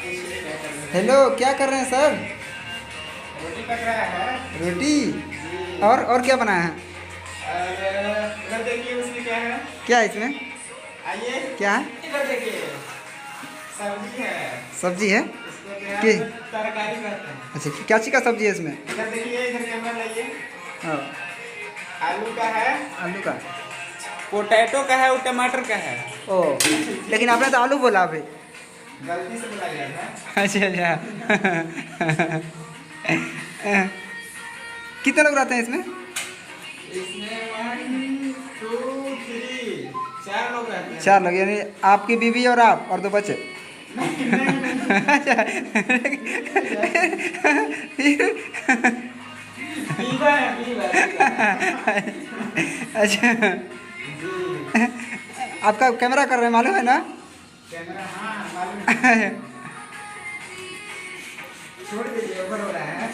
Hello, क्या कर रहे हैं सर? रोटी पक रहा है। रोटी? जी। और क्या बनाया है? और उधर देखिए उसमें क्या है। क्या है इसमें? आइए क्या है? इधर देखिए, सब्जी है। सब्जी है? इसको बिहार कि में तरकारी कहते हैं। अच्छा, क्या चीज़ का सब्जी है इसमें? इधर देखिए, इधर कैमरा लाइए। हाँ, आलू का है, आलू का। पोटैटो का है और टमाटर का है। ओ, लेकिन आपने तो आलू बोला अभी। गलती से बोला गया था। अच्छा अच्छा। कितने लोग रहते हैं इसमें? इसमें 1 2 3 4 लोग रहते हैं। 4 लोग, यानी आपकी बीवी और आप और 2 बच्चे। नहीं नहीं नहीं, अच्छा। फिर बीवा है, बीवा बीवा। अच्छा, जी। आपका कैमरा कर रहे हैं मालूम है ना? कैमरा, हाँ मालूम है। छोड़ दीजिए, ओवर हो रहा है।